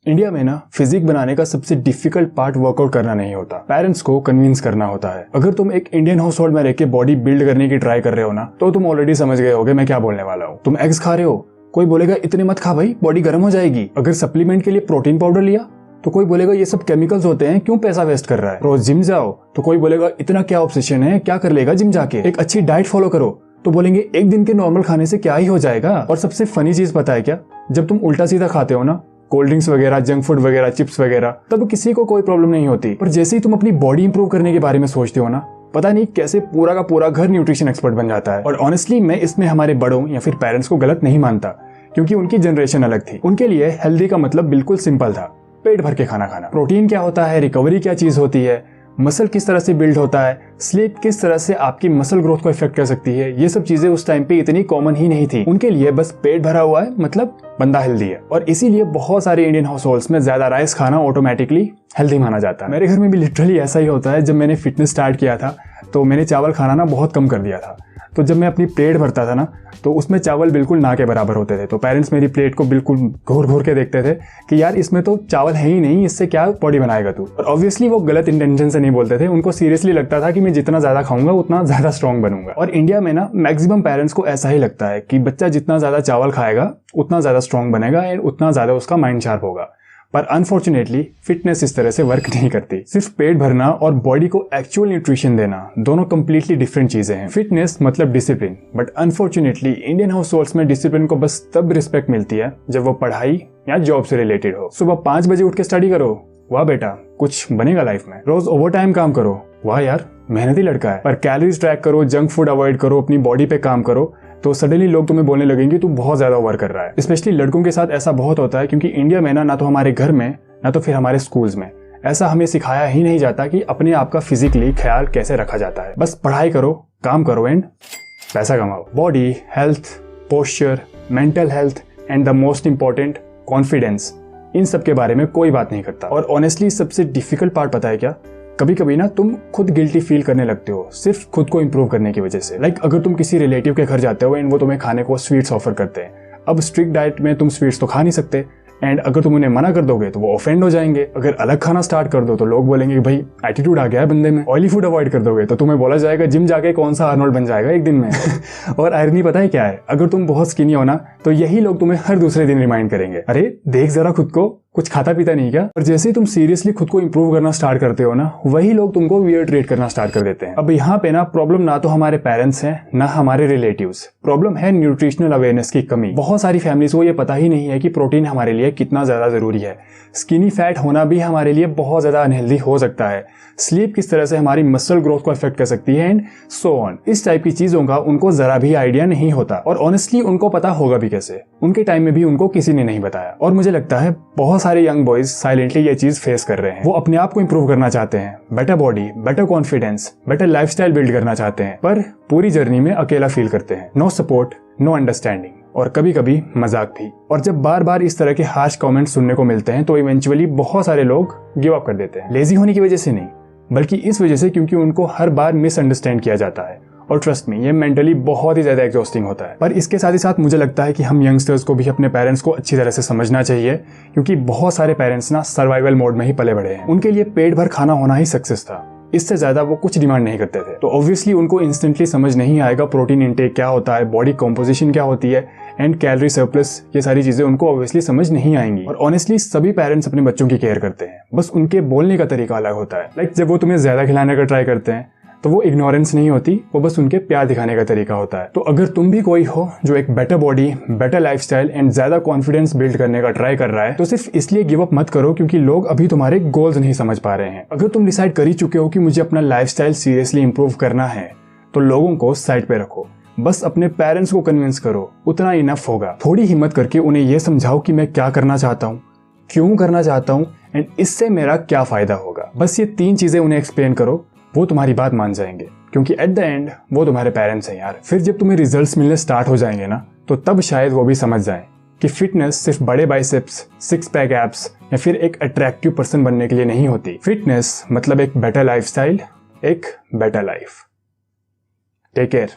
India में ना physique बनाने का सबसे डिफिकल्ट पार्ट वर्कआउट करना नहीं होता, पेरेंट्स को कन्विंस करना होता है। अगर तुम एक इंडियन हाउस होल्ड में रह के बॉडी बिल्ड करने की ट्राई कर रहे हो ना, तो तुम ऑलरेडी समझ गए होगे मैं क्या बोलने वाला हूँ। तुम एग्स खा रहे हो, कोई बोलेगा इतने मत खा भाई, बॉडी गर्म हो जाएगी। अगर सप्लीमेंट के लिए प्रोटीन पाउडर लिया तो कोई बोलेगा ये सब केमिकल्स होते हैं, क्यों पैसा वेस्ट कर रहा है। रोज जिम जाओ तो कोई बोलेगा इतना क्या ऑब्सेशन है, क्या कर लेगा जिम जाके। एक अच्छी डाइट फॉलो करो तो बोलेंगे एक दिन के नॉर्मल खाने से क्या ही हो जाएगा। और सबसे फनी चीज पता है क्या, जब तुम उल्टा सीधा खाते हो ना, कोल्ड ड्रिंक्स वगैरह, जंक फूड वगैरह, चिप्स वगैरह, तब किसी को कोई प्रॉब्लम नहीं होती। पर जैसे ही तुम अपनी बॉडी इंप्रूव करने के बारे में सोचते हो ना, पता नहीं कैसे पूरा का पूरा घर न्यूट्रिशन एक्सपर्ट बन जाता है। और ऑनेस्टली मैं इसमें हमारे बड़ों या फिर पेरेंट्स को गलत नहीं मानता, क्योंकि उनकी जनरेशन अलग थी। उनके लिए हेल्दी का मतलब बिल्कुल सिंपल था, पेट भर के खाना खाना। प्रोटीन क्या होता है, रिकवरी क्या चीज होती है, मसल किस तरह से बिल्ड होता है, स्लीप किस तरह से आपकी मसल ग्रोथ को इफेक्ट कर सकती है, ये सब चीजें उस टाइम पे इतनी कॉमन ही नहीं थी। उनके लिए बस पेट भरा हुआ है मतलब बंदा हेल्दी है। और इसीलिए बहुत सारे इंडियन हाउस होल्ड्स में ज्यादा राइस खाना ऑटोमेटिकली हेल्दी माना जाता है। मेरे घर में भी लिटरली ऐसा ही होता है। जब मैंने फिटनेस स्टार्ट किया था तो मैंने चावल खाना ना बहुत कम कर दिया था। तो जब मैं अपनी प्लेट भरता था ना, तो उसमें चावल बिल्कुल ना के बराबर होते थे। तो पेरेंट्स मेरी प्लेट को बिल्कुल घूर घूर के देखते थे कि यार इसमें तो चावल है ही नहीं, इससे क्या बॉडी बनाएगा तू। और ऑब्वियसली वो गलत इंटेंशन से नहीं बोलते थे, उनको सीरियसली लगता था कि मैं जितना ज्यादा खाऊंगा उतना ज्यादा स्ट्रॉन्ग बनूंगा। और इंडिया में ना मैक्सिमम पेरेंट्स को ऐसा ही लगता है कि बच्चा जितना ज्यादा चावल खाएगा उतना ज्यादा स्ट्रॉन्ग बनेगा एंड उतना ज्यादा उसका माइंड शार्प होगा। पर अनफॉर्चुनेटली फिटनेस इस तरह से वर्क नहीं करती। सिर्फ पेट भरना और बॉडी को एक्चुअल न्यूट्रिशन देना दोनों कंप्लीटली डिफरेंट चीजें हैं। फिटनेस मतलब discipline, but unfortunately Indian house holds में डिसिप्लिन को बस तब रिस्पेक्ट मिलती है जब वो पढ़ाई या जॉब से रिलेटेड हो। सुबह 5 बजे उठ के स्टडी करो, वाह बेटा कुछ बनेगा लाइफ में। रोज ओवर टाइम काम करो, वाह यार मेहनती लड़का है। पर कैलोरीज ट्रैक करो, जंक फूड अवॉइड करो, अपनी बॉडी पे काम करो, तो सडनली लोग तुम्हें बोलने लगेंगे तू बहुत ज्यादा ओवर कर रहा है। स्पेशली लड़कों के साथ ऐसा बहुत होता है, क्योंकि इंडिया में ना तो हमारे घर में ना तो फिर हमारे स्कूल्स में ऐसा हमें सिखाया ही नहीं जाता कि अपने आप का फिजिकली ख्याल कैसे रखा जाता है। बस पढ़ाई करो, काम करो एंड पैसा कमाओ। Body, health, posture, mental health and the most important confidence, इन सब के बारे में कोई बात नहीं करता। और ऑनेस्टली सबसे डिफिकल्ट पार्ट पता है क्या, कभी कभी ना तुम खुद गिल्टी फील करने लगते हो सिर्फ खुद को इंप्रूव करने की वजह से। लाइक अगर तुम किसी रिलेटिव के घर जाते हो एंड वो तुम्हें खाने को स्वीट्स ऑफर करते हैं। अब स्ट्रिक्ट डाइट में तुम स्वीट्स तो खा नहीं सकते, एंड अगर तुम उन्हें मना कर दोगे तो वो ऑफेंड हो जाएंगे। अगर अलग खाना स्टार्ट कर दो तो लोग बोलेंगे कि भाई एटीट्यूड आ गया है बंदे में। ऑयली फूड अवॉइड कर दोगे तो तुम्हें बोला जाएगा जिम जाके कौन सा आर्नोल्ड बन जाएगा एक दिन में। और आयरनी पता है क्या है, अगर तुम बहुत स्किनी हो ना तो यही लोग तुम्हें हर दूसरे दिन रिमाइंड करेंगे, अरे देख जरा खुद को, कुछ खाता पीता नहीं क्या। और जैसे ही तुम सीरियसली खुद को इंप्रूव करना स्टार्ट करते हो ना, वही लोग तुमको वियर्ड ट्रीट करना स्टार्ट कर देते हैं। अब यहाँ पे ना प्रॉब्लम ना तो हमारे पेरेंट्स हैं ना हमारे रिलेटिव्स, प्रॉब्लम है न्यूट्रिशनल अवेयरनेस की कमी। बहुत सारी फैमिलीज को ये पता ही नहीं है कि प्रोटीन हमारे लिए कितना ज्यादा जरूरी है। स्किनी फैट होना भी हमारे लिए बहुत ज्यादा अनहेल्दी हो सकता है। स्लीप किस तरह से हमारी मसल ग्रोथ को अफेक्ट कर सकती है एंड सो ऑन। इस टाइप की चीजों का उनको जरा भी आइडिया नहीं होता। और ऑनेस्टली उनको पता होगा भी कैसे, उनके टाइम में भी उनको किसी ने नहीं बताया। और मुझे लगता है बहुत सारे यंग बॉयज साइलेंटली ये चीज फेस कर रहे हैं। वो अपने आप को इंप्रूव करना चाहते हैं, better body, better confidence, better lifestyle build करना चाहते हैं, पर पूरी जर्नी में अकेला फील करते हैं। नो सपोर्ट, नो अंडरस्टैंडिंग और कभी कभी मजाक भी। और जब बार बार इस तरह के हार्श कमेंट्स सुनने को मिलते हैं तो इवेंचुअली बहुत सारे लोग गिव अप कर देते हैं। लेजी होने की वजह से नहीं, बल्कि इस वजह से क्योंकि उनको हर बार मिसअंडरस्टैंड किया जाता है। और ट्रस्ट मी, ये मेंटली बहुत ही ज्यादा एग्जॉस्टिंग होता है। पर इसके साथ ही साथ मुझे लगता है कि हम यंगस्टर्स को भी अपने पेरेंट्स को अच्छी तरह से समझना चाहिए, क्योंकि बहुत सारे पेरेंट्स ना सर्वाइवल मोड में ही पले बड़े हैं। उनके लिए पेट भर खाना होना ही सक्सेस था, इससे ज्यादा वो कुछ डिमांड नहीं करते थे। तो ऑब्वियसली उनको इंस्टेंटली समझ नहीं आएगा प्रोटीन इंटेक क्या होता है, बॉडी कॉम्पोजिशन क्या होती है एंड कैलोरी सरप्लस, ये सारी चीजें उनको ऑब्वियसली समझ नहीं आएंगी। और ऑनेस्टली सभी पेरेंट्स अपने बच्चों की केयर करते हैं, बस उनके बोलने का तरीका अलग होता है। लाइक जब वो तुम्हें ज्यादा खिलाने का ट्राई करते हैं तो वो इग्नोरेंस नहीं होती, वो बस उनके प्यार दिखाने का तरीका होता है। तो अगर तुम भी कोई हो जो एक better body, better lifestyle and ज्यादा कॉन्फिडेंस बिल्ड करने का ट्राई कर रहा है, तो सिर्फ इसलिए गिव अप मत करो क्योंकि लोग अभी तुम्हारे गोल्स नहीं समझ पा रहे हैं। अगर तुम डिसाइड कर ही चुके हो कि मुझे अपना लाइफस्टाइल सीरियसली इंप्रूव करना है, तो लोगों को साइड पे रखो, बस अपने पेरेंट्स को कन्विंस करो, उतना इनफ होगा। थोड़ी हिम्मत करके उन्हें यह समझाओ कि मैं क्या करना चाहता हूँ, क्यों करना चाहता हूँ एंड इससे मेरा क्या फायदा होगा। बस ये 3 चीजें उन्हें एक्सप्लेन करो, वो तुम्हारी बात मान जाएंगे, क्योंकि एट द एंड वो तुम्हारे पेरेंट्स हैं यार। फिर जब तुम्हें रिजल्ट्स मिलने स्टार्ट हो जाएंगे ना, तो तब शायद वो भी समझ जाएं कि फिटनेस सिर्फ बड़े बाइसेप्स, 6 पैक एब्स या फिर एक अट्रैक्टिव पर्सन बनने के लिए नहीं होती। फिटनेस मतलब एक बेटर लाइफस्टाइल, एक बेटर लाइफ। Take care.